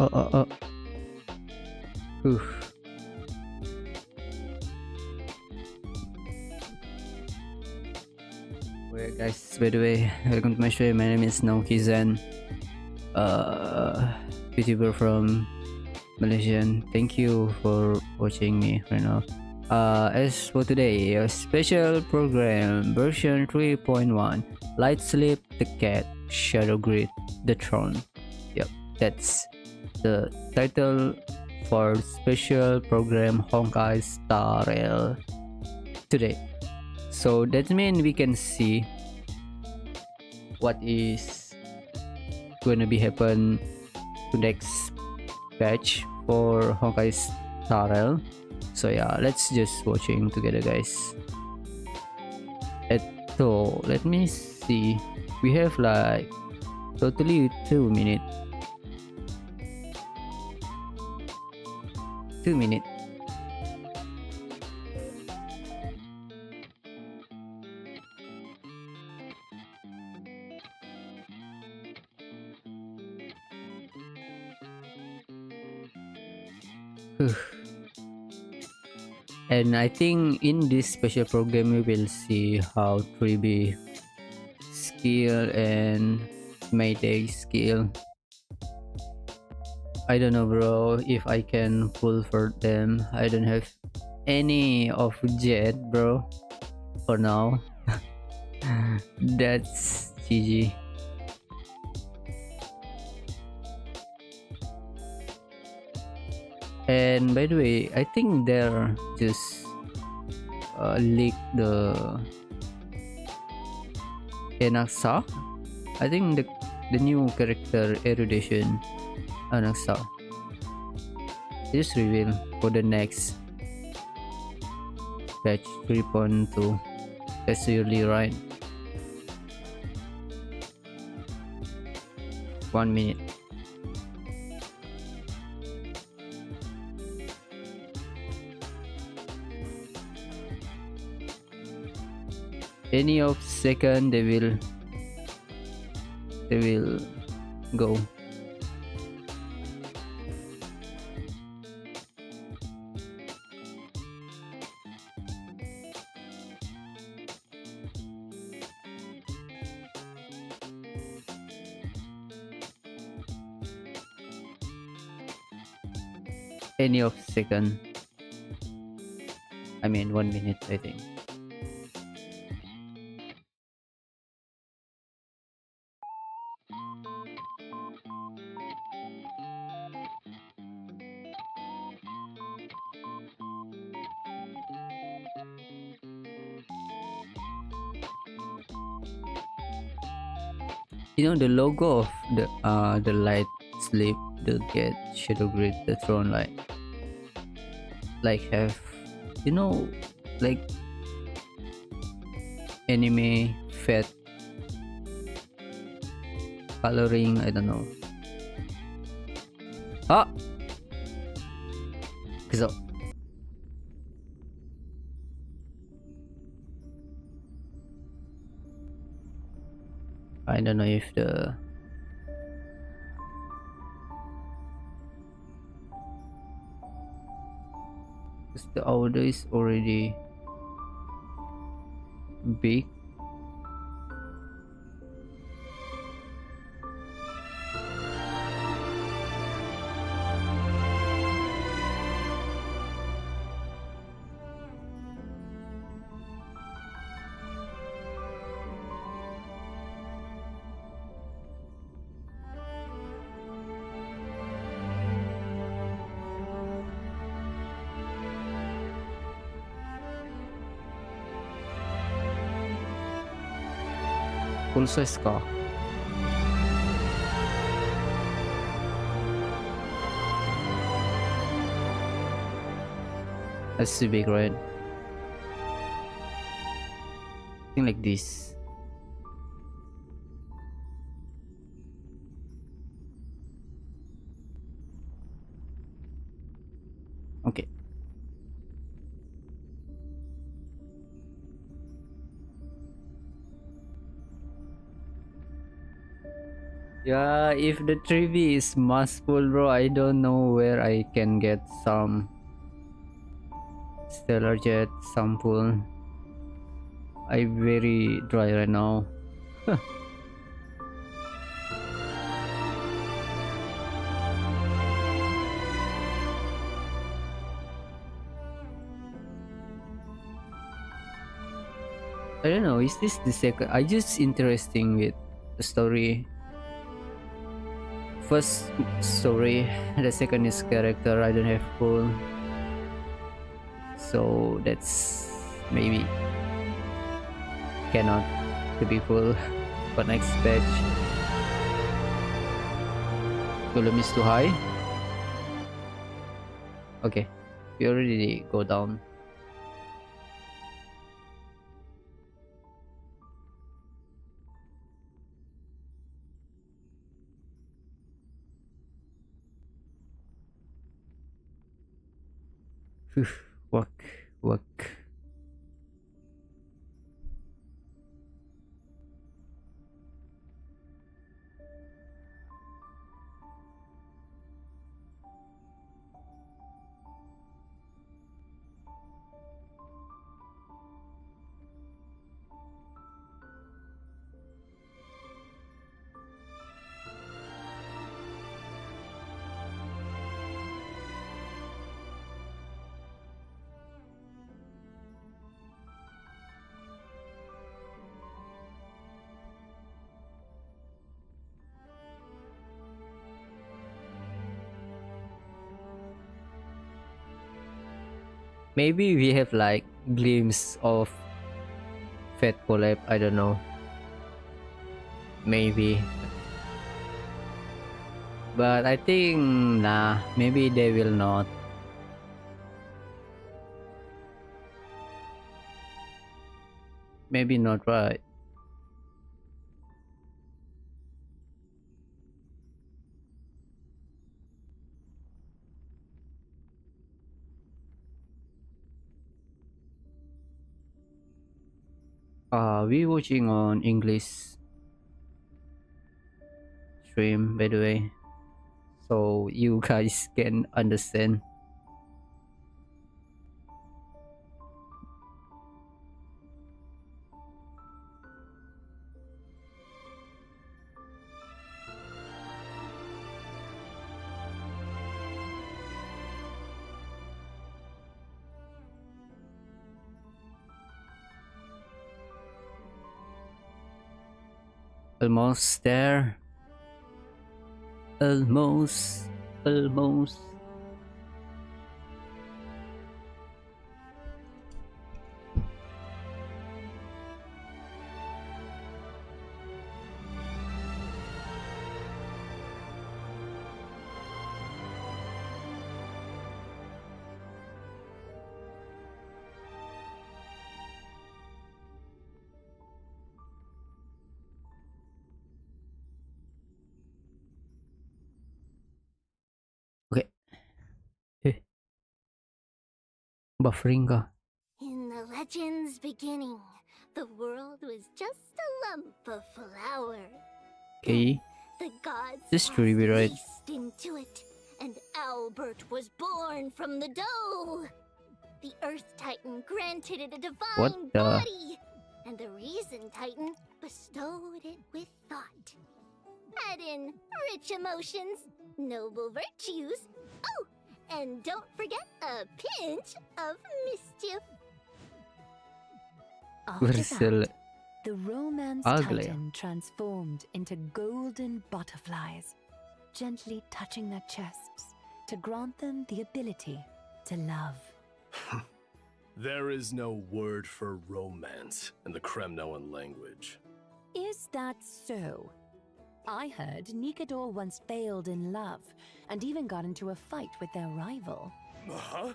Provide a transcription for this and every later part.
Oh. Whew. Well, guys, by the way, welcome to my show. My name is Naoki Zen, Vtuber from Malaysia. Thank you for watching me right now. As for today, a special program version 3.1, Light Sleep the Cat, Shadow Grid the Throne. Yep, that's the title for special program Honkai Star Rail today. So that means we can see what is gonna be happen to next patch for Honkai Star Rail. So yeah, let's just watching together, guys. So let me see. We have like totally 2 minutes. 2 minutes. And I think in this special program we will see how 3B skill and Mayday skill. I don't know, bro, if I can pull for them. I don't have any of Jade, bro, for now. That's GG. And by the way, I think they're just leak the Enaksa. I think the new character erudition Enaksa just reveal for the next patch 3.2. That's really right. 1 minute. Any of second they will go. Any of second. I mean 1 minute, I think. You know the logo of the light sleep, the get shadow grid, the throne, like have, you know, like anime fat coloring. I don't know. So I don't know if the order is already big. Full size car. That's too big, right? Something like this. Okay. Yeah, if the trivia is massful, bro, I don't know where I can get some stellar jet sample. I'm very dry right now. I don't know, is this the second? I just interesting with the story. First story, the second is character. I don't have full, so that's maybe cannot to be full for next batch. Volume is too high. Okay, we already go down. Phew, work, work. Maybe we have like glimpse of Fat collab. I don't know. Maybe, but I think nah. Maybe they will not. Maybe not, right? We watching on English stream, by the way, so you guys can understand. Almost there. Almost. Almost. Okay. Eh, buffering ka. In the legend's beginning, the world was just a lump of flour. Okay. The gods This passed should be right. yeast into it, and Albert was born from the dough. The Earth Titan granted it a What divine the? body, and the Reason Titan bestowed it with thought. Add in rich emotions, noble virtues, oh, and don't forget a pinch of mischief. We're After still that, the romance ugly. titan transformed into golden butterflies, gently touching their chests to grant them the ability to love. There is no word for romance in the Kremnoan language. Is that so? I heard Nikador once failed in love and even got into a fight with their rival. Huh?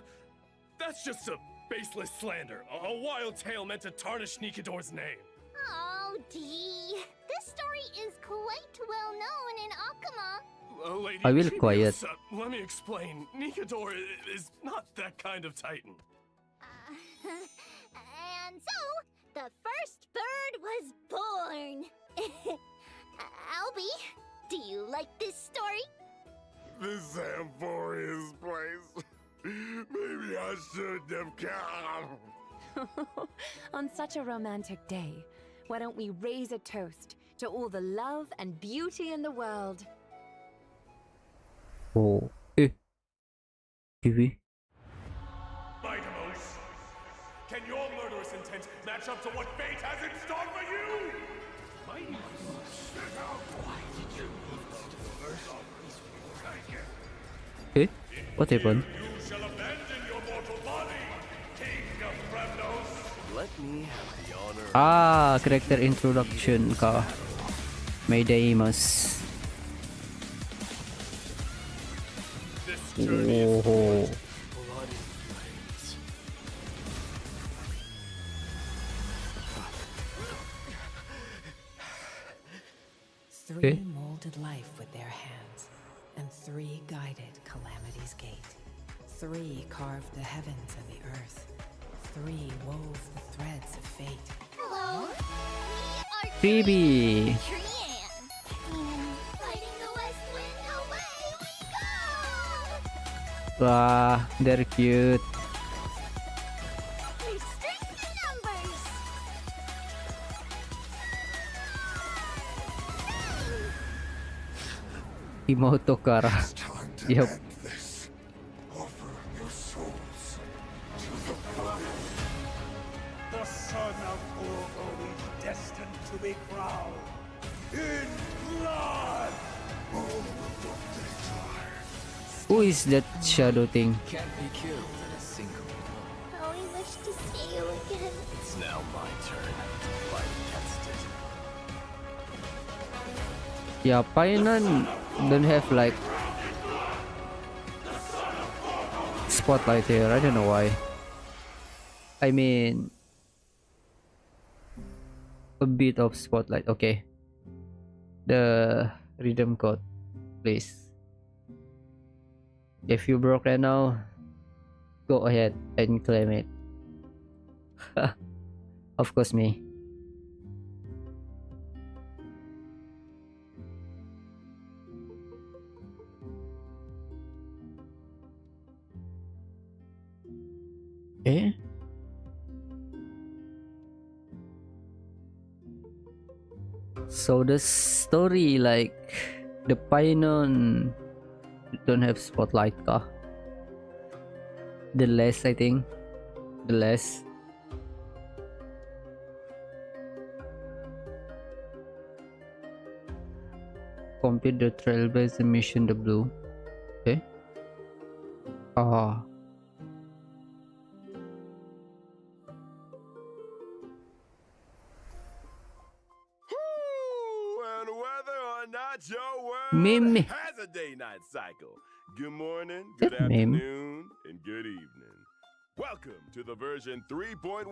That's just a baseless slander, a wild tale meant to tarnish Nikador's name. Oh, Dee. This story is quite well known in Akuma. Lady I will Chibius, quiet. Let me explain. Nikador is not that kind of titan. And so, the first bird was born. Albie, Do you like this story? This Amphoria's place. Maybe I shouldn't have come. On such a romantic day, why don't we raise a toast to all the love and beauty in the world? Oh, TV. Vtuber's, can your murderous intent match up to what fate has in store for you? What happened? You shall abandon your mortal body, King of Fremnos. Let me have the honor. Ah, character introduction ka. May imasu. This journey is Oh. bloody flames. Three molded life with their hands, and three guided calamity's gate. Three carved the heavens and the earth. Three wove the threads of fate. Hello, we are Phoebe. Trian. Fighting the west wind, away we go! Wah, they're cute. Restrict the numbers! Imoto Kara. Yep. The son of Urgo is destined to be crowned in blood. Who is that shadow thing? Can't be killed in a single blow. How we wish to see you again. It's now my turn to fight against it. Yeah, Painan don't have like spotlight here. I don't know why. I mean, a bit of spotlight. Okay. The rhythm code, please. If you broke right now, go ahead and claim it. Of course, me. Eh? So the story, like the Painon don't have spotlight ka? The less, I think. The less. Complete the trailblazer mission, the blue. Okay. Ah. And whether or not your world Meme. has a day-night cycle. Good morning, good That meme. afternoon, and good evening. Welcome to the version 3.1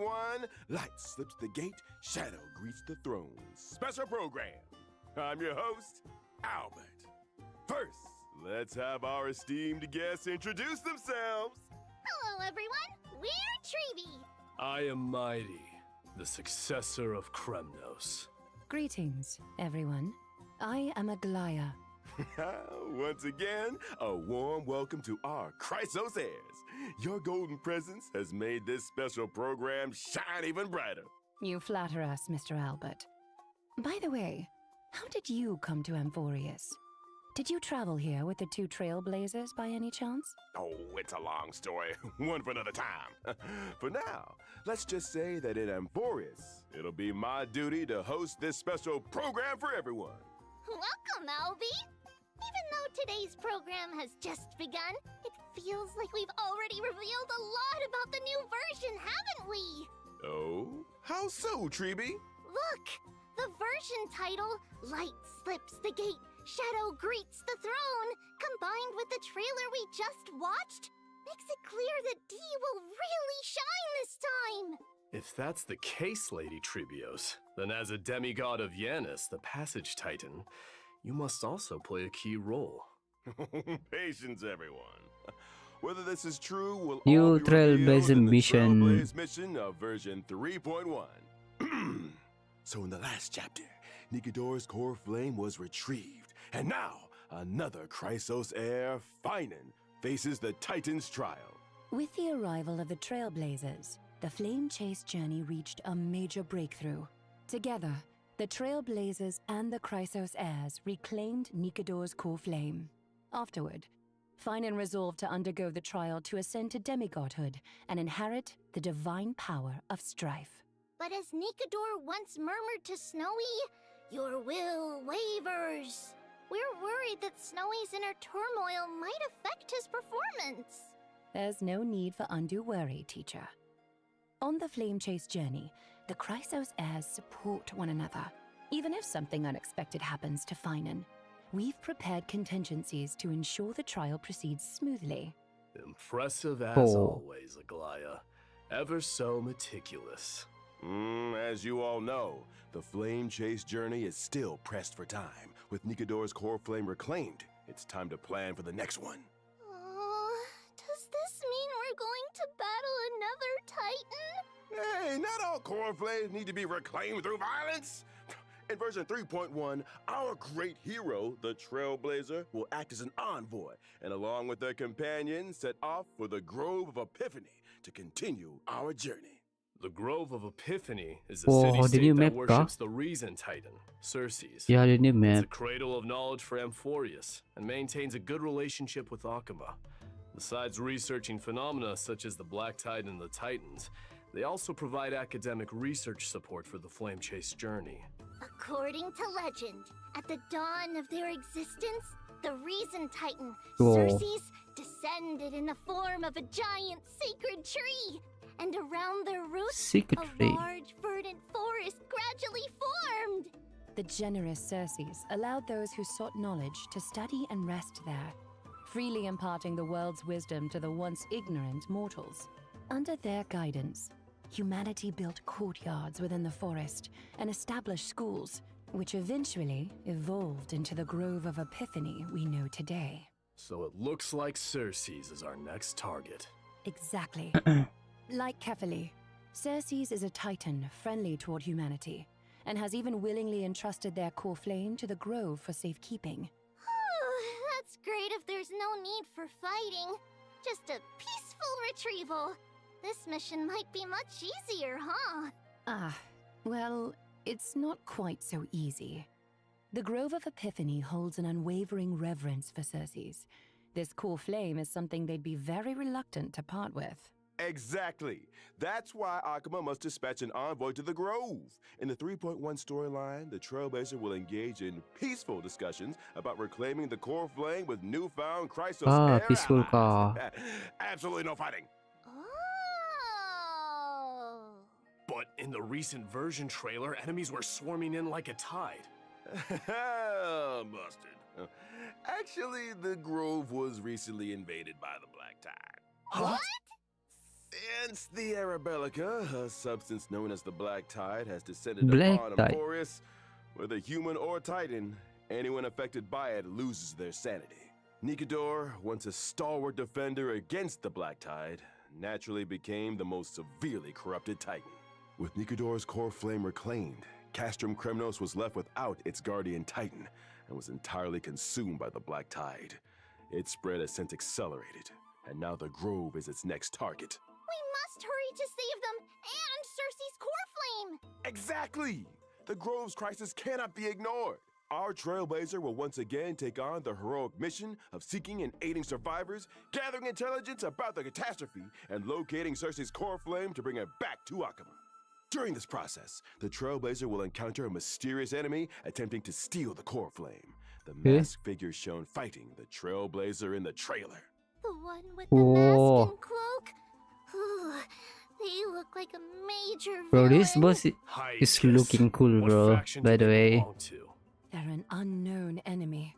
Light Slips the Gate, Shadow Greets the Throne special program. I'm your host, Albert. First, let's have our esteemed guests introduce themselves. Hello, everyone. We're Treeby. I am Mighty, the successor of Kremnos. Greetings, everyone. I am Aglaya. Once again, a warm welcome to our Chrysos heirs. Your golden presence has made this special program shine even brighter. You flatter us, Mr. Albert. By the way, how did you come to Amphorius? Did you travel here with the two trailblazers by any chance? Oh, it's a long story. One for another time. For now, let's just say that in Amphorius, it'll be my duty to host this special program for everyone. Welcome, Albie. Even though today's program has just begun, it feels like we've already revealed a lot about the new version, haven't we? Oh? How so, Treeby? Look! The version title, Light Slips the Gate, Shadow Greets the Throne, combined with the trailer we just watched, makes it clear that D will really shine this time! If that's the case, Lady Trebios, then as a demigod of Yanis, the Passage Titan, you must also play a key role. Patience, everyone. Whether this is true will New all be revealed Trailblazer in the mission. Trailblaze mission of version 3.1. So in the last chapter, Nikidor's core flame was retrieved, And now, another Chrysos heir, Finan, faces the Titan's trial. With the arrival of the Trailblazers, the Flame Chase journey reached a major breakthrough. Together, the Trailblazers and the Chrysos heirs reclaimed Nikador's core flame. Afterward, Finan resolved to undergo the trial to ascend to demigodhood and inherit the divine power of strife. But as Nikador once murmured to Snowy, your will wavers. We're worried that Snowy's inner turmoil might affect his performance. There's no need for undue worry, teacher. On the Flame Chase journey, the Chrysos heirs support one another. Even if something unexpected happens to Finan, we've prepared contingencies to ensure the trial proceeds smoothly. Impressive as always, Aglaya. Ever so meticulous. As you all know, the Flame Chase journey is still pressed for time. With Nikador's core flame reclaimed, it's time to plan for the next one. Does this mean we're going to battle another Titan? Hey, not all core flames need to be reclaimed through violence. In version 3.1, our great hero, the Trailblazer, will act as an envoy, and along with their companions, set off for the Grove of Epiphany to continue our journey. The Grove of Epiphany is a city-state that worships the Reason Titan, Xerxes. Yeah, the new map. It's a cradle of knowledge for Amphorius, and maintains a good relationship with Akuma. Besides researching phenomena such as the Black Tide and the Titans, they also provide academic research support for the Flame Chase journey. According to legend, at the dawn of their existence, the Reason Titan, Whoa. Xerxes, descended in the form of a giant sacred tree. And around their roots, Secret a tree. large verdant forest gradually formed. The generous Xerxes allowed those who sought knowledge to study and rest there, freely imparting the world's wisdom to the once ignorant mortals. Under their guidance, humanity built courtyards within the forest and established schools, which eventually evolved into the Grove of Epiphany we know today. So it looks like Xerxes is our next target. Exactly. Like Kefali, Xerxes is a titan friendly toward humanity, and has even willingly entrusted their core flame to the Grove for safekeeping. That's great if there's no need for fighting. Just a peaceful retrieval. This mission might be much easier, huh? Well, it's not quite so easy. The Grove of Epiphany holds an unwavering reverence for Xerxes. This core flame is something they'd be very reluctant to part with. Exactly. That's why Akuma must dispatch an envoy to the Grove. In the 3.1 storyline, the Trailblazer will engage in peaceful discussions about reclaiming the core flame with newfound Chrysos heir peaceful allies. ka. Absolutely no fighting. Oh. But in the recent version trailer, enemies were swarming in like a tide. Busted. Actually, the Grove was recently invaded by the Black Tide. What? Since the Arabellica, a substance known as the Black Tide, has descended Black upon Tide. Amphorius, whether human or Titan, anyone affected by it loses their sanity. Nikador, once a stalwart defender against the Black Tide, naturally became the most severely corrupted Titan. With Nikador's core flame reclaimed, Castrum Kremnos was left without its guardian Titan and was entirely consumed by the Black Tide. Its spread has since accelerated, and now the Grove is its next target. We must hurry to save them and Cersei's core flame! Exactly! The Grove's crisis cannot be ignored. Our Trailblazer will once again take on the heroic mission of seeking and aiding survivors, gathering intelligence about the catastrophe, and locating Cersei's core flame to bring it back to Akuma. During this process, the Trailblazer will encounter a mysterious enemy attempting to steal the core flame. The masked figure shown fighting the Trailblazer in the trailer. The one with the mask and cloak? Ooh, they look like a major Bro, this villain. boss is looking cool, What bro. faction By do the they way. belong to? They're an unknown enemy.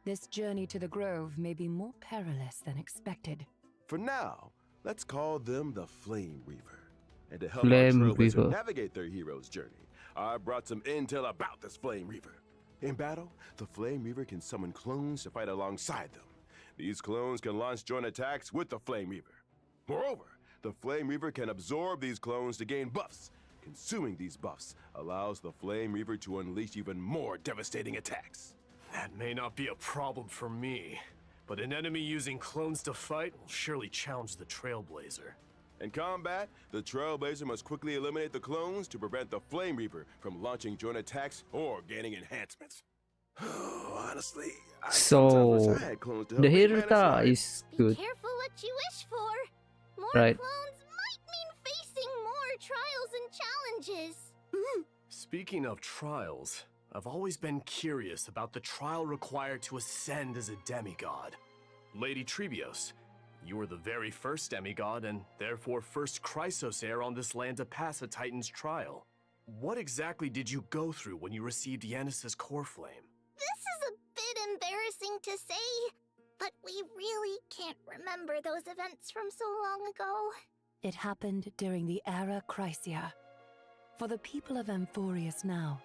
This journey to the Grove may be more perilous than expected. For now, let's call them the Flame Reaver. And to help Flame our Trailblazer Reaver. navigate their hero's journey, I brought some intel about this Flame Reaver. In battle, the Flame Reaver can summon clones to fight alongside them. These clones can launch joint attacks with the Flame Reaver. Moreover, the Flame Reaver can absorb these clones to gain buffs. Consuming these buffs allows the Flame Reaver to unleash even more devastating attacks. That may not be a problem for me, but an enemy using clones to fight will surely challenge the Trailblazer. In combat, the Trailblazer must quickly eliminate the clones to prevent the Flame Reaper from launching joint attacks or gaining enhancements. Honestly, I sometimes wish I had clones to help The me manage Hirta life. is Be good. careful what you wish for. More Right. clones might mean facing more trials and challenges. Speaking of trials, I've always been curious about the trial required to ascend as a demigod. Lady Trebios, you were the very first demigod and therefore first Chrysos heir on this land to pass a Titan's trial. What exactly did you go through when you received Yanis's core flame? This is a bit embarrassing to say, but we really can't remember those events from so long ago. It happened during the Era Chrysia. For the people of Amphorius now,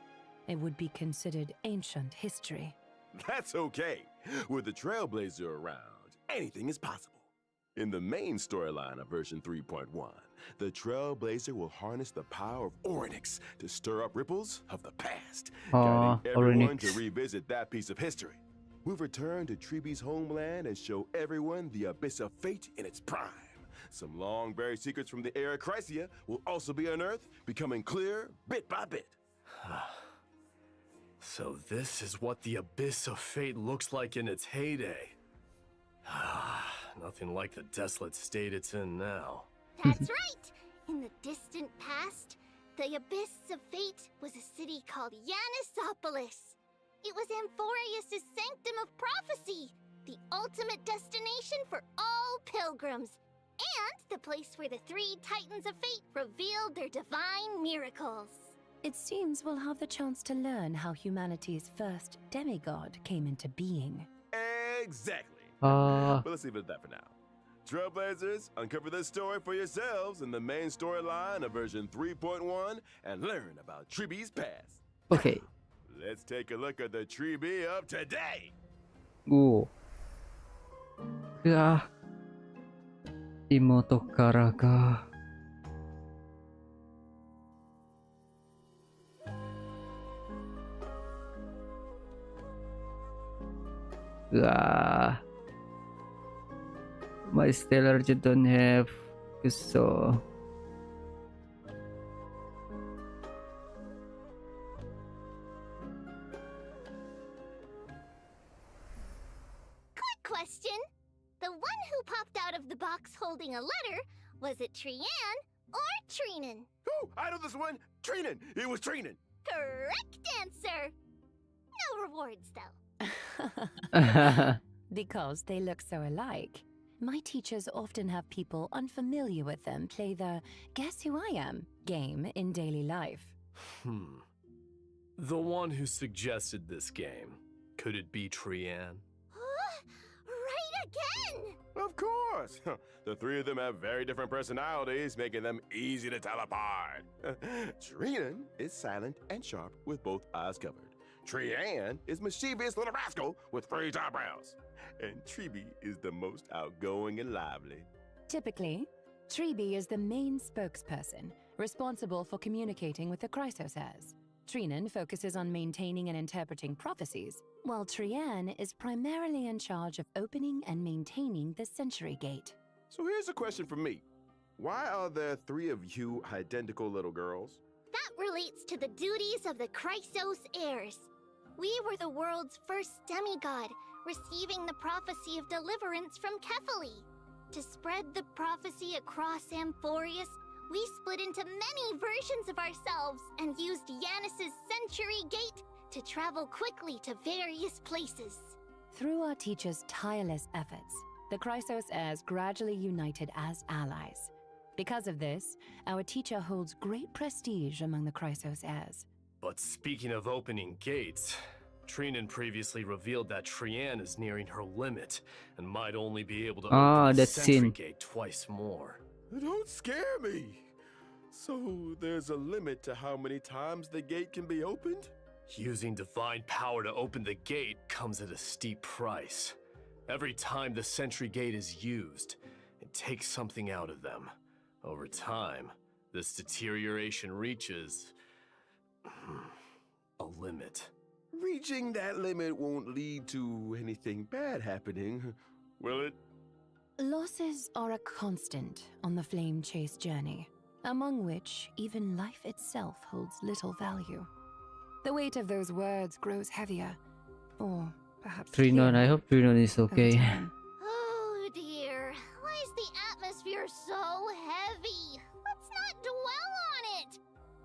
it would be considered ancient history. That's okay. With the Trailblazer around, anything is possible. In the main storyline of version 3.1, the Trailblazer will harness the power of Orynyx to stir up ripples of the past, guiding everyone to Orynyx. revisit that piece of history. We've returned to Treebe's homeland and show everyone the Abyss of Fate in its prime. Some long-buried secrets from the Era Chrysia will also be unearthed, becoming clear bit by bit. So this is what the Abyss of Fate looks like in its heyday. Nothing like the desolate state it's in now. That's right! In the distant past, the Abyss of Fate was a city called Yanisopolis. It was Amphorius' sanctum of prophecy, the ultimate destination for all pilgrims, and the place where the three Titans of Fate revealed their divine miracles. It seems we'll have the chance to learn how humanity's first demigod came into being. Exactly. Uh, But let's leave it at that for now. Trailblazers, uncover this story for yourselves in the main storyline of version 3.1 and learn about Treebe's past. okay. Let's take a look at the Treebe of today. Ooh. Yeah. Imoto Karaga. Ah. My stellar just don't have so. Quick question. The one who popped out of the box holding a letter, was it Trian or Treenan? Oh, I know this one. Treenan. It was Treenan. Correct answer. No rewards, though. Because they look so alike. My teachers often have people unfamiliar with them play the Guess Who I Am game in daily life. The one who suggested this game, could it be Trian? Right again! Of course. The three of them have very different personalities, making them easy to tell apart. Treenan is silent and sharp with both eyes covered. Trian is mischievous little rascal with raised eyebrows. And Treebe is the most outgoing and lively. Typically, Treebe is the main spokesperson, responsible for communicating with the Chrysos heirs. Treenan focuses on maintaining and interpreting prophecies, while Trian is primarily in charge of opening and maintaining the Century Gate. So here's a question from me. Why are there three of you identical little girls? That relates to the duties of the Chrysos heirs. We were the world's first demigod, receiving the prophecy of deliverance from Kefali. To spread the prophecy across Amphorius, we split into many versions of ourselves and used Yanis's Century Gate to travel quickly to various places. Through our teacher's tireless efforts, the Chrysos heirs gradually united as allies. Because of this, our teacher holds great prestige among the Chrysos heirs. But speaking of opening gates, Treenan previously revealed that Trian is nearing her limit and might only be able to open the that Century scene. Gate twice more. Don't scare me. So there's a limit to how many times the gate can be opened? Using divine power to open the gate comes at a steep price. Every time the Century Gate is used, it takes something out of them. Over time, this deterioration reaches a limit. reaching that limit won't lead to anything bad happening, will it? Losses are a constant on the flame chase journey, among which even life itself holds little value. The weight of those words grows heavier, or perhaps Trinon, I clearer hope Trinon is over okay. time. Oh dear, why is the atmosphere so heavy? Let's not dwell on it.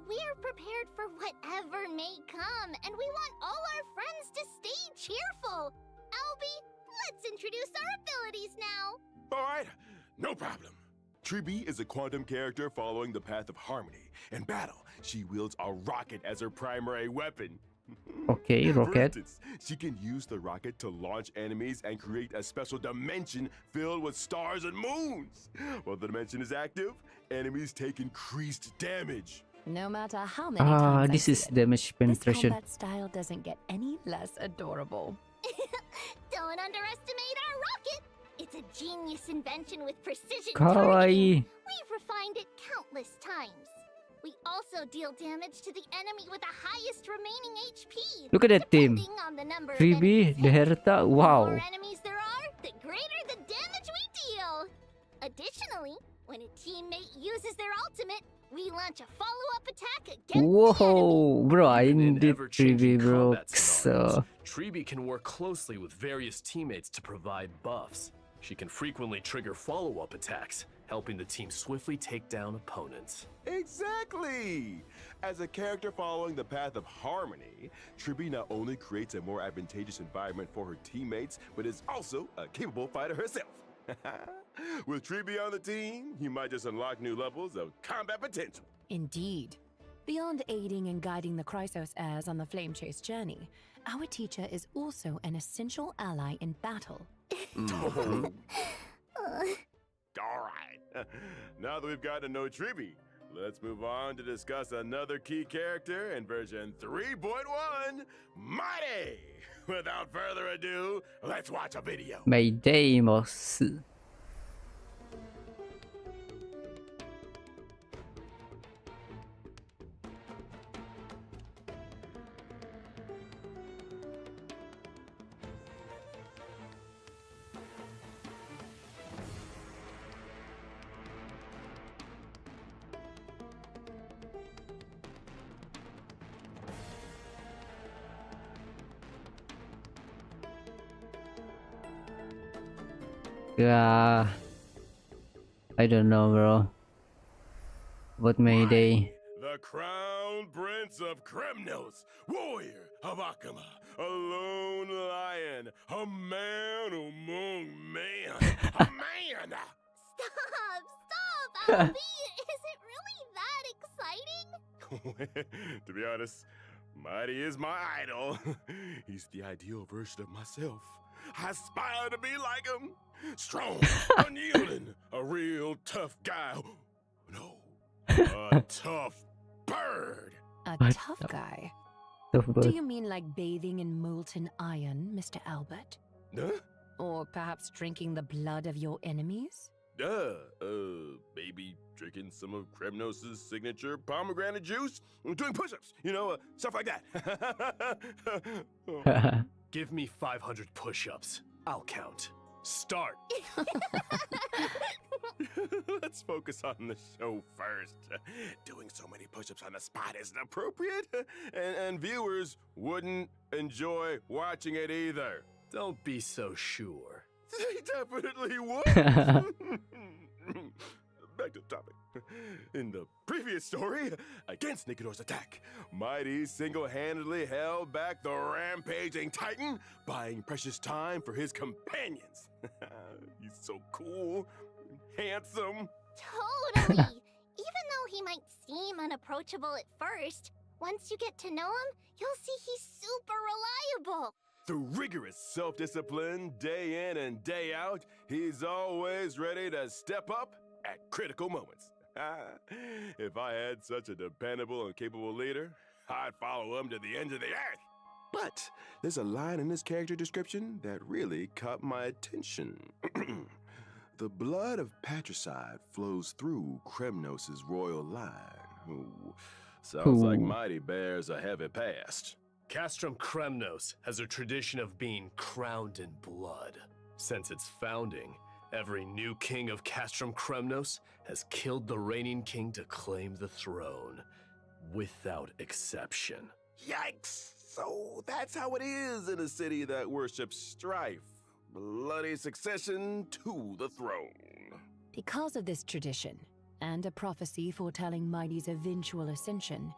We're prepared for whatever may come, and we want all our friends to stay cheerful. Albie, let's introduce our abilities now. All right, no problem. Tribi is a quantum character following the path of harmony. In battle, she wields a rocket as her primary weapon. Okay, For rocket. instance, she can use the rocket to launch enemies and create a special dimension filled with stars and moons. While the dimension is active, enemies take increased damage. No matter how many times I This see is it, damage this penetration. combat style doesn't get any less adorable. Don't underestimate our rocket. It's a genius invention with precision Kawaii. targeting. We've refined it countless times. We also deal damage to the enemy with the highest remaining HP. Look at that team. Depending on the number of 3B, enemies the hit. Herta. The Wow. more enemies there are, the greater the damage we deal. Additionally, when a teammate uses their ultimate, we launch a follow-up attack against the enemy. Whoa, bro, I Even in need 3B, ever-changing bro. combat scenarios, So, Tribi can work closely with various teammates to provide buffs. She can frequently trigger follow-up attacks, helping the team swiftly take down opponents. Exactly! As a character following the path of harmony, Tribi not only creates a more advantageous environment for her teammates, but is also a capable fighter herself. With Tribi on the team, you might just unlock new levels of combat potential. Indeed. Beyond aiding and guiding the Chrysos heirs on the flame chase journey, our teacher is also an essential ally in battle. All right. Now that we've got to know Tribi, let's move on to discuss another key character in version 3.1, Mighty. Without further ado, let's watch a video. 美 Deimos. Yeah, I don't know, bro. What Mayday? The crown prince of Kremnos, warrior of Akama, a lone lion, a man among men, a man. Stop, Albie. Is it really that exciting? To be honest, Mighty is my idol. He's the ideal version of myself. I aspire to be like him. Strong, unyielding, a real tough guy. No, a tough bird. A What tough the- guy? The Do bird. you mean like bathing in molten iron, Mr. Albert? Huh? Or perhaps drinking the blood of your enemies? Maybe drinking some of Kremnos' signature pomegranate juice, doing push-ups, stuff like that. Give me 500 push-ups. I'll count. Start. Let's focus on the show first. Doing so many push-ups on the spot isn't appropriate, and viewers wouldn't enjoy watching it either. Don't be so sure. They definitely would. Back to the topic. In the previous story, against Nikidor's attack, Mighty single-handedly held back the rampaging Titan, buying precious time for his companions. He's so cool, handsome. Totally. Even though he might seem unapproachable at first, once you get to know him, you'll see he's super reliable. Through rigorous self-discipline, day in and day out, he's always ready to step up at critical moments. If I had such a dependable and capable leader, I'd follow him to the end of the earth. But there's a line in this character description that really caught my attention. The blood of patricide flows through Kremnos' royal line. Ooh, sounds like Ooh. Mighty bears a heavy past. Castrum Kremnos has a tradition of being crowned in blood. Since its founding, every new king of Castrum Kremnos has killed the reigning king to claim the throne, without exception. Yikes! So that's how it is in a city that worships strife. Bloody succession to the throne. Because of this tradition, and a prophecy foretelling Mighty's eventual ascension,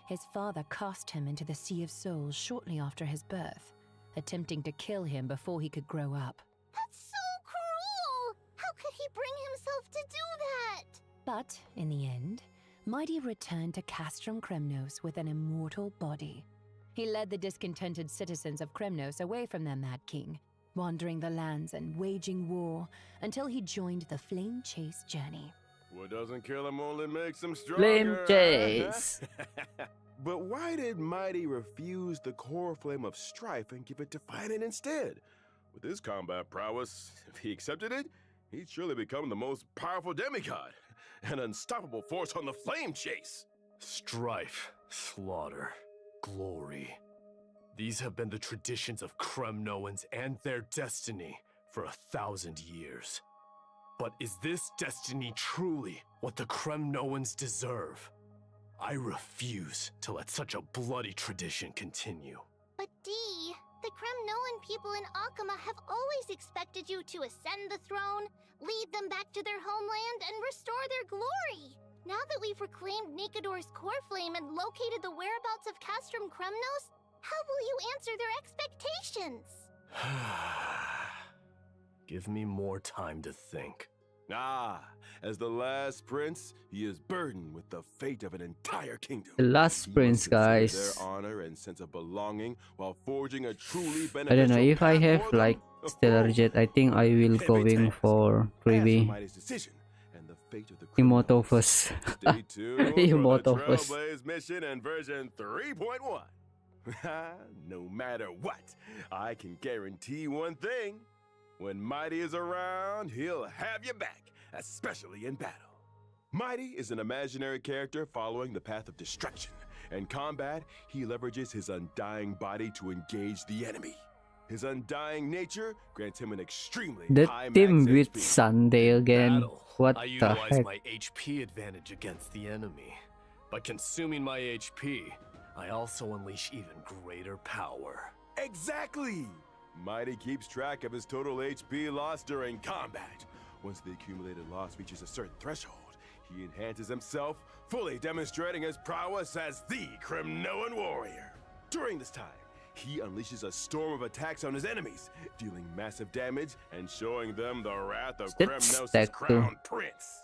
his father cast him into the Sea of Souls shortly after his birth, attempting to kill him before he could grow up. That's so cruel! How could he bring himself to do that? But, in the end, Mighty returned to Castrum Kremnos with an immortal body. He led the discontented citizens of Kremnos away from their mad king, wandering the lands and waging war until he joined the Flame Chase journey. What doesn't kill him only makes him Flame stronger. Chase. But why did Mighty refuse the core flame of strife and give it to Fighting instead? With his combat prowess, if he accepted it, he'd surely become the most powerful demigod, an unstoppable force on the Flame Chase. Strife, slaughter, glory. These have been the traditions of Kremnoans and their destiny for 1,000 years. But is this destiny truly what the Kremnoans deserve? I refuse to let such a bloody tradition continue. But Dee, the Kremnoan people in Akama have always expected you to ascend the throne, lead them back to their homeland, and restore their glory. Now that we've reclaimed Nikador's core flame and located the whereabouts of Castrum Kremnos, how will you answer their expectations? Give me more time to think. As the last prince, he is burdened with the fate of an entire kingdom. The last He prince, must consider guys. their honor and sense of belonging while forging a truly I don't know beneficial if I path have for them. like Stellar Jet. I think I will going for As for 3B. Mighty's decision and the fate of the Immortal criminals, first. Stay tuned Immortal for the first. Trailblaze mission and version 3.1. No matter what, I can guarantee one thing. When Mighty is around, he'll have you back, especially in battle. Mighty is an imaginary character following the path of destruction. In combat, he leverages his undying body to engage the enemy. His undying nature grants him an extremely The high team max with HP. Sunday again. Battle, What I the utilize heck? my HP advantage against the enemy. By consuming my HP, I also unleash even greater power. Exactly! Mighty keeps track of his total HP loss during combat. Once the accumulated loss reaches a certain threshold, he enhances himself, fully demonstrating his prowess as the Kremnoan warrior. During this time, he unleashes a storm of attacks on his enemies, dealing massive damage and showing them the wrath of That's Kremnos' stacked too. crown prince.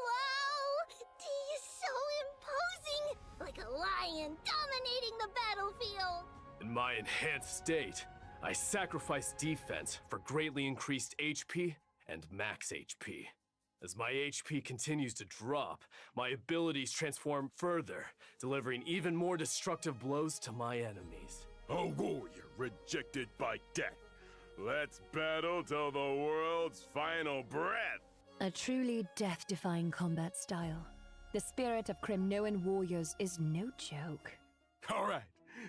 Wow! Dee is so imposing! Like a lion dominating the battlefield! In my enhanced state, I sacrifice defense for greatly increased HP and max HP. As my HP continues to drop, my abilities transform further, delivering even more destructive blows to my enemies. A warrior rejected by death. Let's battle till the world's final breath. A truly death-defying combat style. The spirit of Kremnoan warriors is no joke. All right,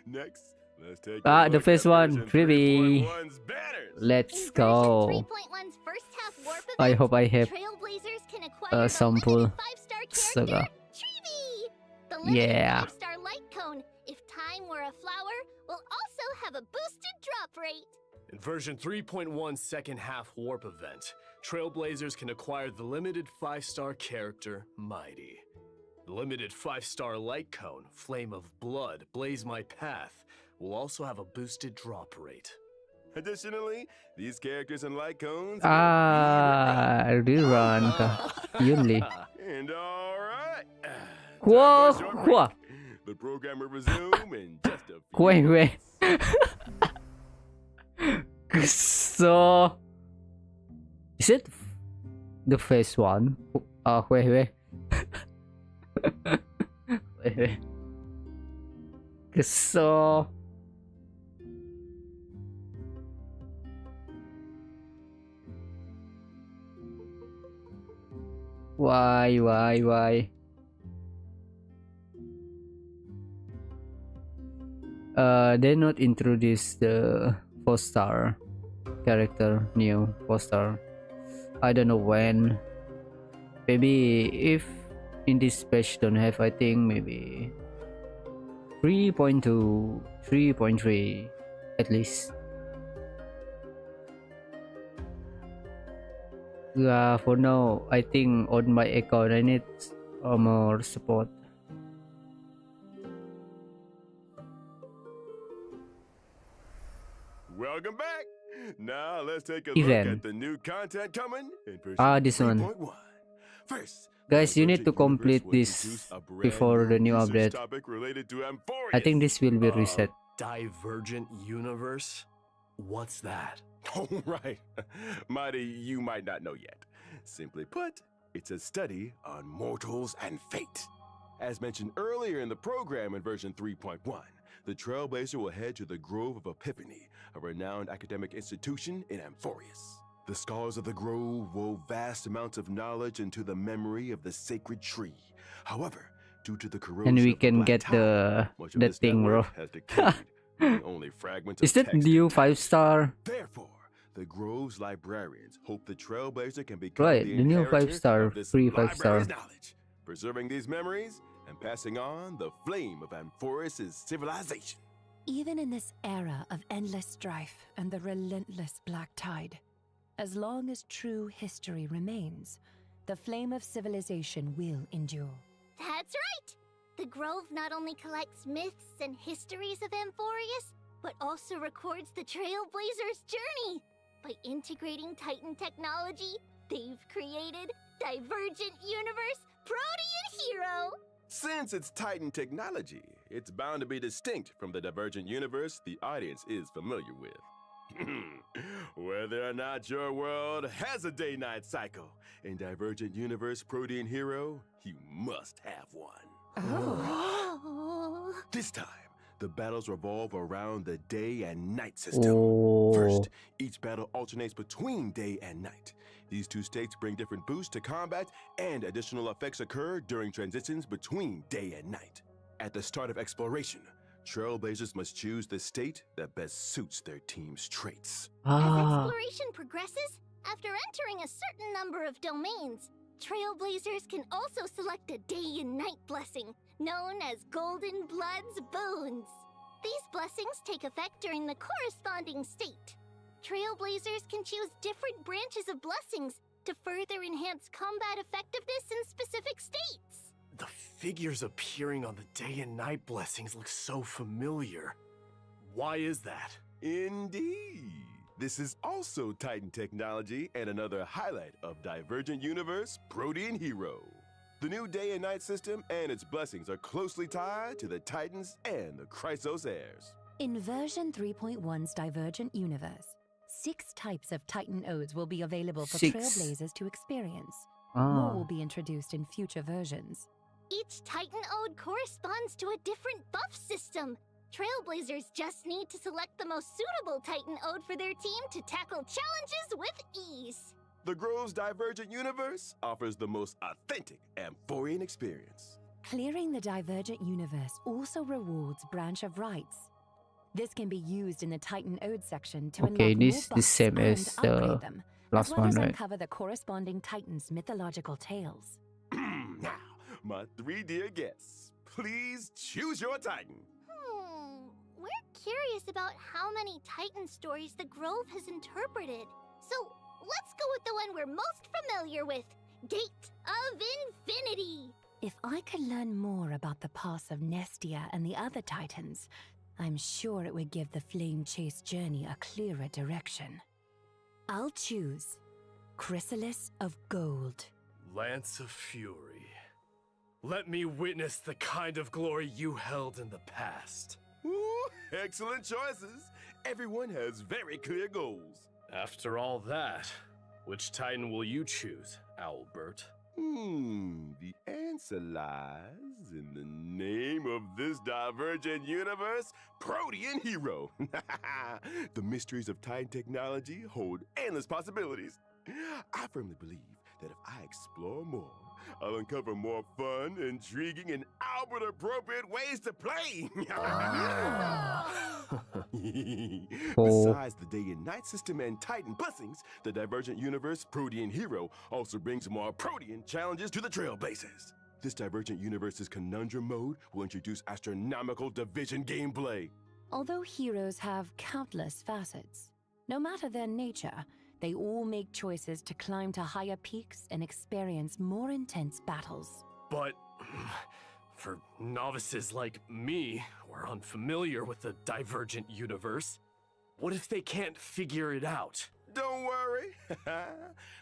next, let's take The look first at one, version 3B. 3.1's banners. Let's In go. version 3.1's first half warp event, I hope I have Trailblazers can acquire the sample limited 5-star saga. character, Chibi! The limited Yeah. 5-star light cone, if time were a flower, will also have a boosted drop rate. In version 3.1's second half warp event, Trailblazers can acquire the limited 5-star character, Mighty. The limited 5-star light cone, Flame of Blood, Blaze My Path, will also have a boosted drop rate. Additionally, these characters and light cones. Rerun ka. Yun li. And all right. Whoa, Time for a short whoa. break. The program will resume in just a few Wait. minutes. So, is it the first one? Wait. Wait. So, why? they not introduce the 4-star character, Neo-Porte. I don't know when. Maybe if in this patch don't have, I think maybe 3.2, 3.3 at least. For now, I think on my account I need more support. Welcome back. Now let's take a Event. look at the new content coming in version This one. 3.1. First, Guys, you need to Divergent complete Universe will this introduce a brand before the new research update. topic related to Amphorius. I think this will be reset. Divergent universe? What's that? Oh, right. Mighty, you might not know yet. Simply put, it's a study on mortals and fate. As mentioned earlier in the program in version 3.1, the Trailblazer will head to the Grove of Epiphany, a renowned academic institution in Amphorius. The scholars of the grove wove vast amounts of knowledge into the memory of the sacred tree. However, due to the corrosion And we of the can black get tide, much of the this thing, bro. network has decayed, leaving only fragments Is of that text new intact. 5-star? Therefore, the Grove's librarians hope the Trailblazer can become Right, the the new inheritor 5-star, of this free library's 5-star. knowledge, preserving these memories and passing on the flame of Amphorius' civilization. Even in this era of endless strife and the relentless black tide, as long as true history remains, the flame of civilization will endure. That's right! The Grove not only collects myths and histories of Amphorius, but also records the Trailblazer's journey. By integrating Titan technology, they've created Divergent Universe Protean Hero! Since it's Titan technology, it's bound to be distinct from the Divergent universe the audience is familiar with. Whether or not your world has a day-night cycle, in Divergent Universe Protean Hero, you must have one. Oh. This time, the battles revolve around the day and night system. Oh. First, each battle alternates between day and night. These two states bring different boosts to combat, and additional effects occur during transitions between day and night. At the start of exploration, Trailblazers must choose the state that best suits their team's traits. As Ah, exploration progresses, after entering a certain number of domains, Trailblazers can also select a day and night blessing, known as Golden Blood's Boons. These blessings take effect during the corresponding state. Trailblazers can choose different branches of blessings to further enhance combat effectiveness in specific states. The figures appearing on the day and night blessings look so familiar. Why is that? Indeed. This is also Titan technology and another highlight of Divergent Universe Protean Hero. The new day and night system and its blessings are closely tied to the Titans and the Chrysos heirs. In version 3.1's Divergent Universe, 6 types of Titan Odes will be available for 6. Trailblazers to experience. More ah. will be introduced in future versions. Each Titan Ode corresponds to a different buff system. Trailblazers just need to select the most suitable Titan Ode for their team to tackle challenges with ease. The Grove's Divergent Universe offers the most authentic Amphorian experience. Clearing the Divergent Universe also rewards Branch of Rights. This can be used in the Titan Ode section to Okay, unlock more this buffs same and as the upgrade them, last as well one, as right? uncover the corresponding Titan's mythological tales. Now, my 3 dear guests, please choose your Titan. We're curious about how many Titan stories the Grove has interpreted. So let's go with the one we're most familiar with, Gate of Infinity. If I could learn more about the past of Nestia and the other Titans, I'm sure it would give the Flame Chase journey a clearer direction. I'll choose Chrysalis of Gold. Lance of Fury. Let me witness the kind of glory you held in the past. Ooh, excellent choices. Everyone has very clear goals. After all that, which Titan will you choose, Owlbert? The answer lies in the name of this Divergent Universe, Protean Hero. The mysteries of Titan technology hold endless possibilities. I firmly believe that if I explore more, I'll uncover more fun, intriguing, and Albert-appropriate ways to play. Besides the day and night system and Titan blessings, the Divergent Universe Protean Hero also brings more Protean challenges to the Trailblazers. This Divergent Universe's Conundrum mode will introduce astronomical division gameplay. Although heroes have countless facets, no matter their nature, they all make choices to climb to higher peaks and experience more intense battles. But for novices like me, who are unfamiliar with the Divergent Universe, what if they can't figure it out? Don't worry.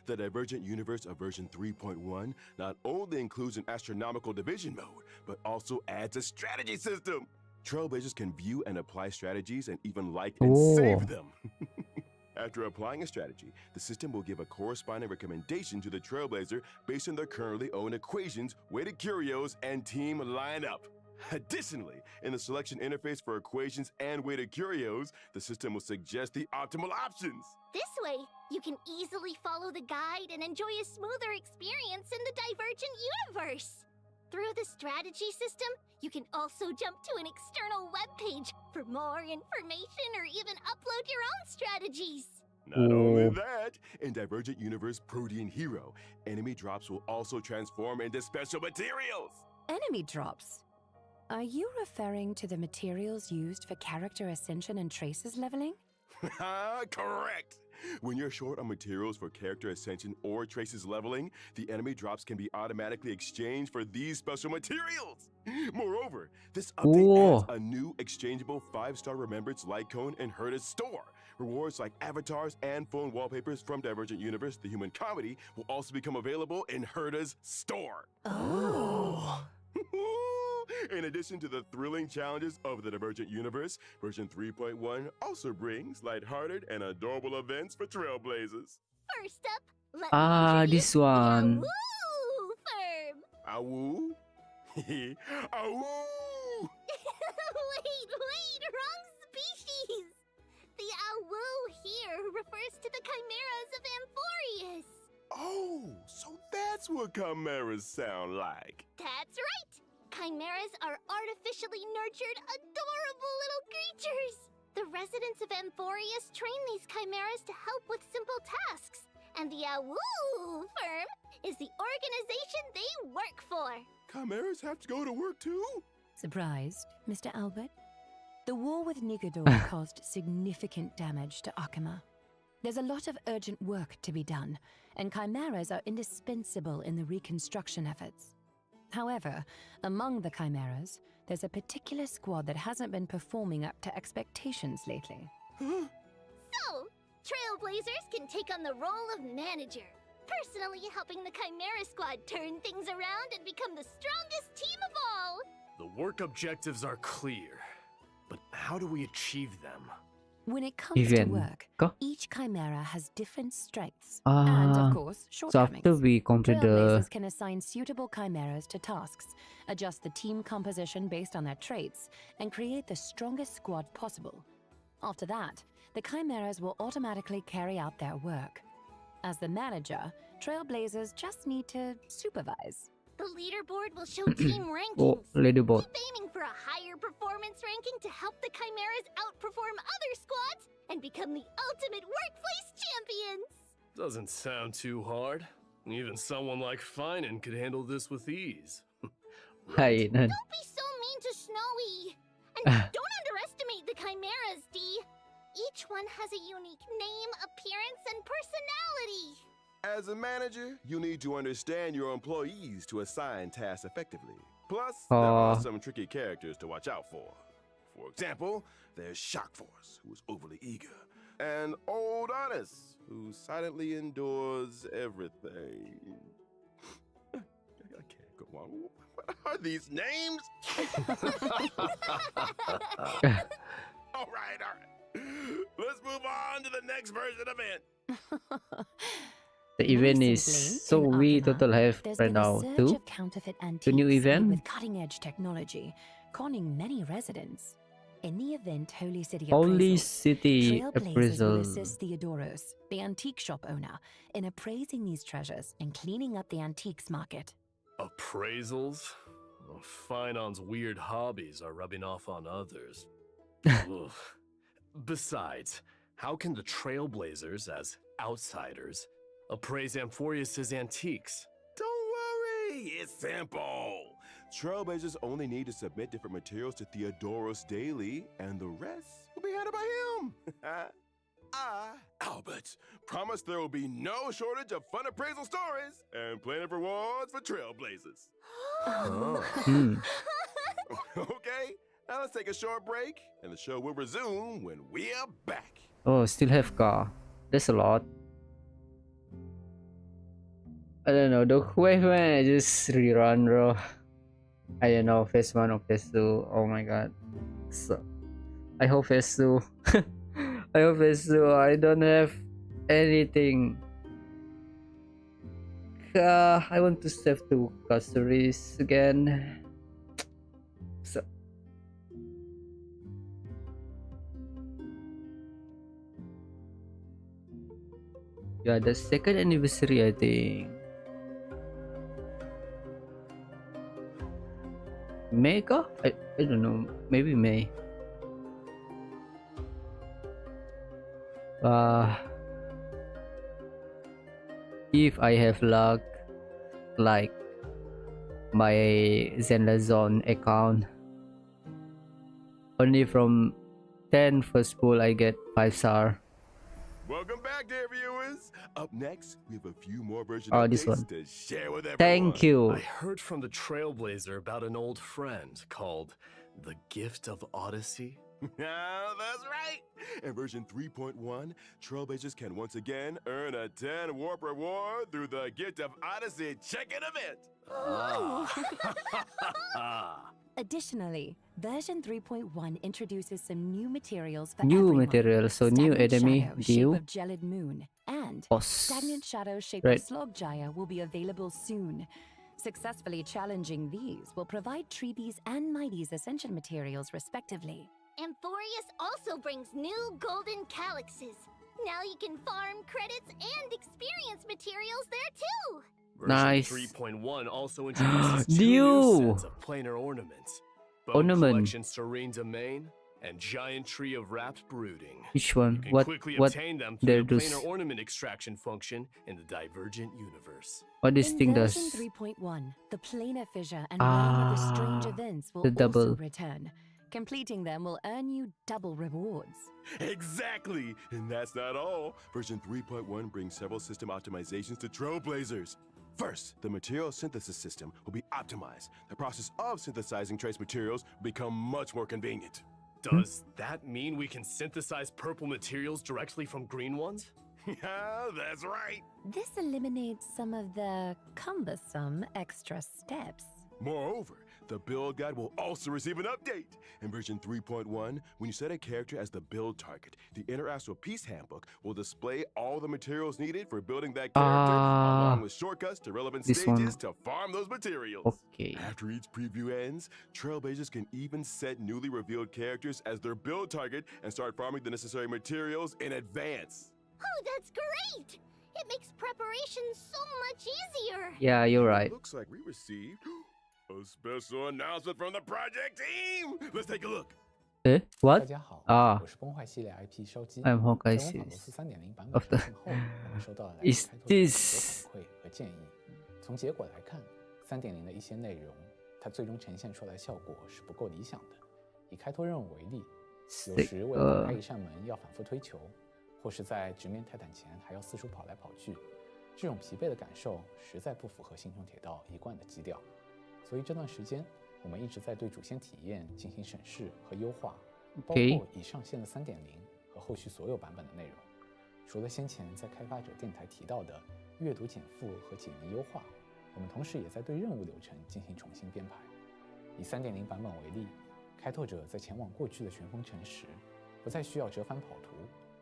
The Divergent Universe of version 3.1 not only includes an astronomical division mode, but also adds a strategy system. Trailblazers can view and apply strategies and even like and save them. After applying a strategy, the system will give a corresponding recommendation to the Trailblazer based on their currently owned equations, weighted curios, and team lineup. Additionally, in the selection interface for equations and weighted curios, the system will suggest the optimal options. This way, you can easily follow the guide and enjoy a smoother experience in the Divergent Universe. Through the strategy system, you can also jump to an external webpage for more information or even upload your own strategies. Not only that, in Divergent Universe Protean Hero, enemy drops will also transform into special materials. Enemy drops? Are you referring to the materials used for character ascension and traces leveling? Correct! When you're short on materials for character ascension or traces leveling, the enemy drops can be automatically exchanged for these special materials. Moreover, this update adds a new exchangeable 5-star Remembrance light cone in Herta's store. Rewards like avatars and phone wallpapers from Divergent Universe, the human comedy, will also become available in Herta's store. Oh. In addition to the thrilling challenges of the Divergent Universe, version 3.1 also brings lighthearted and adorable events for Trailblazers. First up, let me this introduce one. the Awoo Firm. Awoo? Awoo! Wait, wrong species! The Awoo here refers to the chimeras of Amphorius. Oh, so that's what chimeras sound like. That's right! Chimeras are artificially nurtured, adorable little creatures. The residents of Amphorius train these chimeras to help with simple tasks, and the Awoo Firm is the organization they work for. Chimeras have to go to work too? Surprised, Mr. Albert? The war with Nigodor caused significant damage to Akuma. There's a lot of urgent work to be done, and chimeras are indispensable in the reconstruction efforts. However, among the chimeras, there's a particular squad that hasn't been performing up to expectations lately. So, Trailblazers can take on the role of manager, personally helping the Chimera Squad turn things around and become the strongest team of all. The work objectives are clear, but how do we achieve them? When it comes to work, each chimera has different strengths and, of course, So shortcomings. after we complete the Trailblazers can assign suitable chimeras to tasks, adjust the team composition based on their traits, and create the strongest squad possible. After that, the chimeras will automatically carry out their work. As the manager, Trailblazers just need to supervise. The leaderboard will show team rankings. oh, leaderboard. Keep aiming for a higher performance ranking to help the chimeras outperform other squads and become the ultimate workplace champions. Doesn't sound too hard. Even someone like Finan could handle this with ease. Hai nên Don't be so mean to Snowy. And don't underestimate the chimeras, D. Each one has a unique name, appearance, and personality. As a manager, you need to understand your employees to assign tasks effectively. Plus, there are some tricky characters to watch out for. For example, there's Shock Force, who is overly eager, and Old Honest, who silently endures everything. I can't go on. What are these names? All right. Let's move on to the next version event. the event is Recently, so in we Akuma, total have there's right been a now surge 2. of counterfeit Two antiques new made event. with cutting-edge technology, conning many residents. In the event Holy City Holy Appraisal, City Trailblazers will Appraisal. assist Theodoros, the antique shop owner, in appraising these treasures and cleaning up the antiques market. Appraisals? Well, Finon's weird hobbies are rubbing off on others. Ugh. Besides, how can the Trailblazers, as outsiders, appraise Amphorius's antiques? Don't worry, it's simple. Trailblazers only need to submit different materials to Theodoros daily, and the rest will be handled by him. I, Albert, promise there will be no shortage of fun appraisal stories and plenty of rewards for Trailblazers. Okay, now let's take a short break, and the show will resume when we are back. Oh, still have car. That's a lot. I don't know. The wave man just rerun, bro. I don't know. Phase 1 or Phase 2. Oh my god. So, I hope Phase 2. I hope Phase 2. I don't have anything. I want to save to Caceres again. So. Yeah, the second anniversary, I think. May kah? I don't know. Maybe May. If I have luck, like my zendesu account, only from 10 first pull I get 5-star. Welcome back, dear viewers. Up next, we have a few more version This updates one. to share with everyone. Thank you. I heard from the Trailblazer about an old friend called the Gift of Odyssey. That's right. In version 3.1, Trailblazers can once again earn a 10 warp reward through the Gift of Odyssey check-in event. Additionally, version 3.1 introduces some new materials for New everyone. material, so new Stagnant enemy, Shadow, deal. shape of Gelid Moon, and Boss. Stagnant Shadow, shape Right. of Slogjaya will be available soon. Successfully challenging these will provide Treebees and Mighty's ascension materials respectively. Amphorius also brings new golden calyxes. Now you can farm credits and experience materials there too. Version Nice. 3.1 also introduces two New. new sets of planar ornaments. Bone Ornament. Collection Serene Domain and Giant Tree of Wrapped Brooding. Which one? You can What quickly what obtain them there through the does? planar ornament extraction function in the Divergent universe. What this In thing version does? 3.1, the planar fissure and realm of the strange events will the also double. return. Completing them will earn you double rewards. Exactly. And that's not all. Version 3.1 brings several system optimizations to Trailblazers. First, the material synthesis system will be optimized. The process of synthesizing trace materials will become much more convenient. Does that mean we can synthesize purple materials directly from green ones? Yeah, that's right. This eliminates some of the cumbersome extra steps. Moreover, the build guide will also receive an update. In version 3.1, when you set a character as the build target, the Interastral Peace Handbook will display all the materials needed for building that character, along with shortcuts to relevant This stages one. to farm those materials. Okay. After each preview ends, Trailblazers can even set newly revealed characters as their build target and start farming the necessary materials in advance. Oh, that's great! It makes preparation so much easier. Yeah, you're right. Looks like we received a special announcement from the project team. Let's take a look. Eh? 大 What? 家好， Ah. 我是崩坏系列 IP 烧鸡。 I'm Honkai 在温法罗 series 斯3.0版本 of the- 上线后，我们收到了来 Is 自开拓者的 this- 很多反馈和建议。从结果来看，3.0的一些内容，它最终呈现出来的效果是不够理想的。以开拓任务为例，有时为了打开一扇门要反复推球，或是在直面泰坦前还要四处跑来跑去，这种疲惫的感受实在不符合星穹铁道一贯的基调。所以这段时间，我们一直在对主线体验进行审视和优化，包 OK 括已上线的3.0和后续所有版本的内容。除了先前在开发者电台提到的阅读减负和解谜优化，我们同时也在对任务流程进行重新编排。以3.0版本为例，开拓者在前往过去的旋风城时，不再需要折返跑图，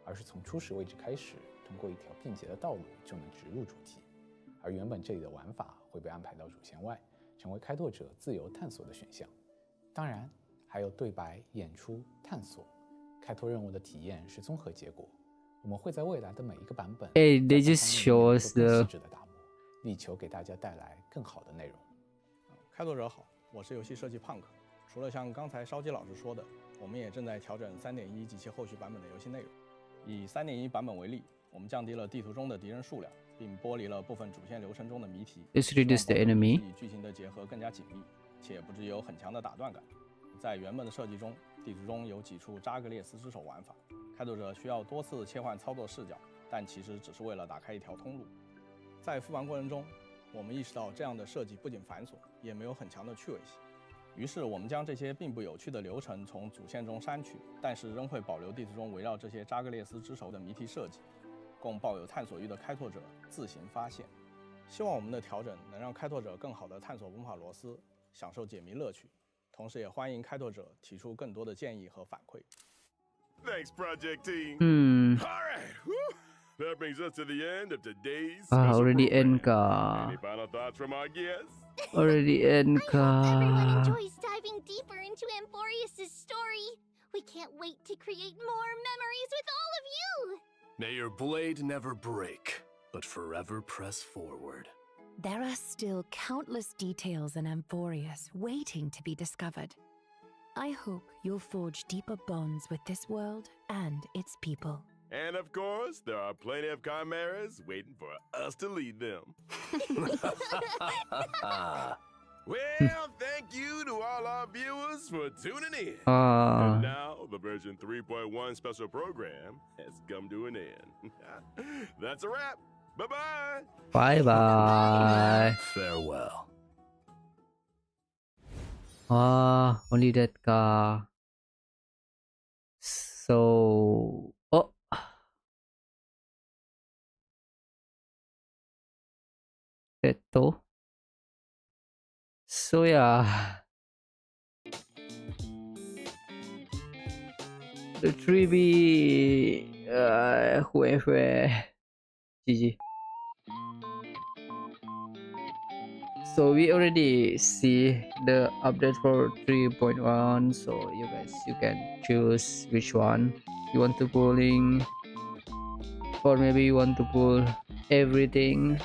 而是从初始位置开始，通过一条便捷的道路就能直入主题。而原本这里的玩法会被安排到主线外，成为开拓者自由探索的选项。当然，还有对白、演出、探索。开拓任务的体验是综合结果。我们会在未来的每一个版本， Hey, they 在各 just 方面 show 做 us 更 the 细致的打磨，力求给大家带来更好的内容。开拓者好，我是游戏设计 Punk。除了像刚才烧鸡老师说的，我们也正在调整 3.1 及其后续版本的游戏内容。以 3.1 版本为例，我们降低了地图中的敌人数量，并剥离了部分主线流程中的谜题， Let's reduce the enemy. 与剧情的结合更加紧密，且不至有很强的打断感。在原本的设计中，地图中有几处扎格列斯之手玩法，开拓者需要多次切换操作视角，但其实只是为了打开一条通路。在复盘过程中，我们意识到这样的设计不仅繁琐，也没有很强的趣味性。于是我们将这些并不有趣的流程从主线中删去，但是仍会保留地图中围绕这些扎格列斯之手的谜题设计，供抱有探索欲的开拓者自行发现。希望我们的调整能让开拓者更好地探索文法螺丝，享受解谜乐趣。同时也欢迎开拓者提出更多的建议和反馈。Thanks, Project Team. Hmm. All right. Whew. That brings us to the end of today's Already program. end ka. Any final thoughts from our guests? Already end I hope everyone ka. enjoys diving deeper into Amphorius' story. We can't wait to create more memories with all of you. May your blade never break, but forever press forward. There are still countless details in Amphorius waiting to be discovered. I hope you'll forge deeper bonds with this world and its people. And of course, there are plenty of chimeras waiting for us to lead them. Well, thank you to all our viewers for tuning in. And now, the version 3.1 special program has come to an end. That's a wrap. Bye-bye. Bye-bye. Farewell. Only that ka. So... Oh! Ito. So yeah. The 3B... GG. So we already see the update for 3.1, so you guys, you can choose which one you want to pulling, or maybe you want to pull everything.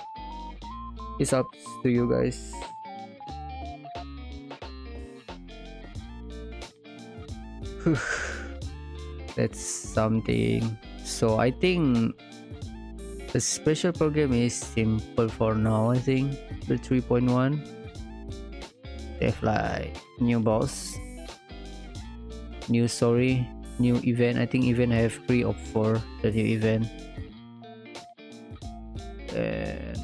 It's up to you guys. That's something. So I think the special program is simple for now. I think the 3.1, they have like new boss, new story, new event. I think event have 3 or 4, the new event, and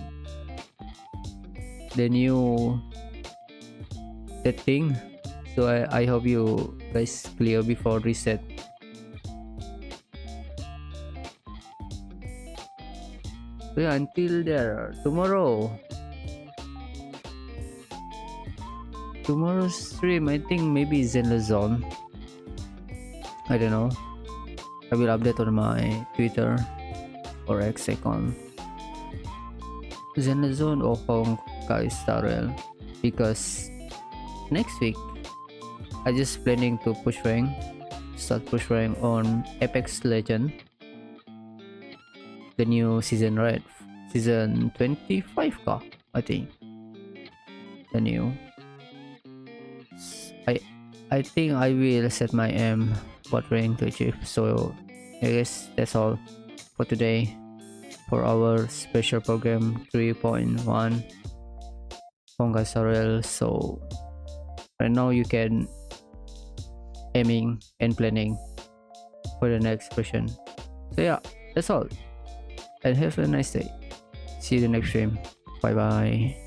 the new that thing. So I hope you guys clear before reset. So yeah, until there, tomorrow's stream, I think maybe zendesu. I don't know. I will update on my Twitter or X account. zendesu or Honkai style, because next week I just planning to start push rank on Apex Legend. The new season, right? Season 25 ka, I think. The new. I think I will set my what rank to achieve. So I guess that's all for today for our special program 3.1 Honkai Star. So right now you can aiming and planning for the next version. So yeah, that's all. And have a nice day. See you in the next stream. Bye bye.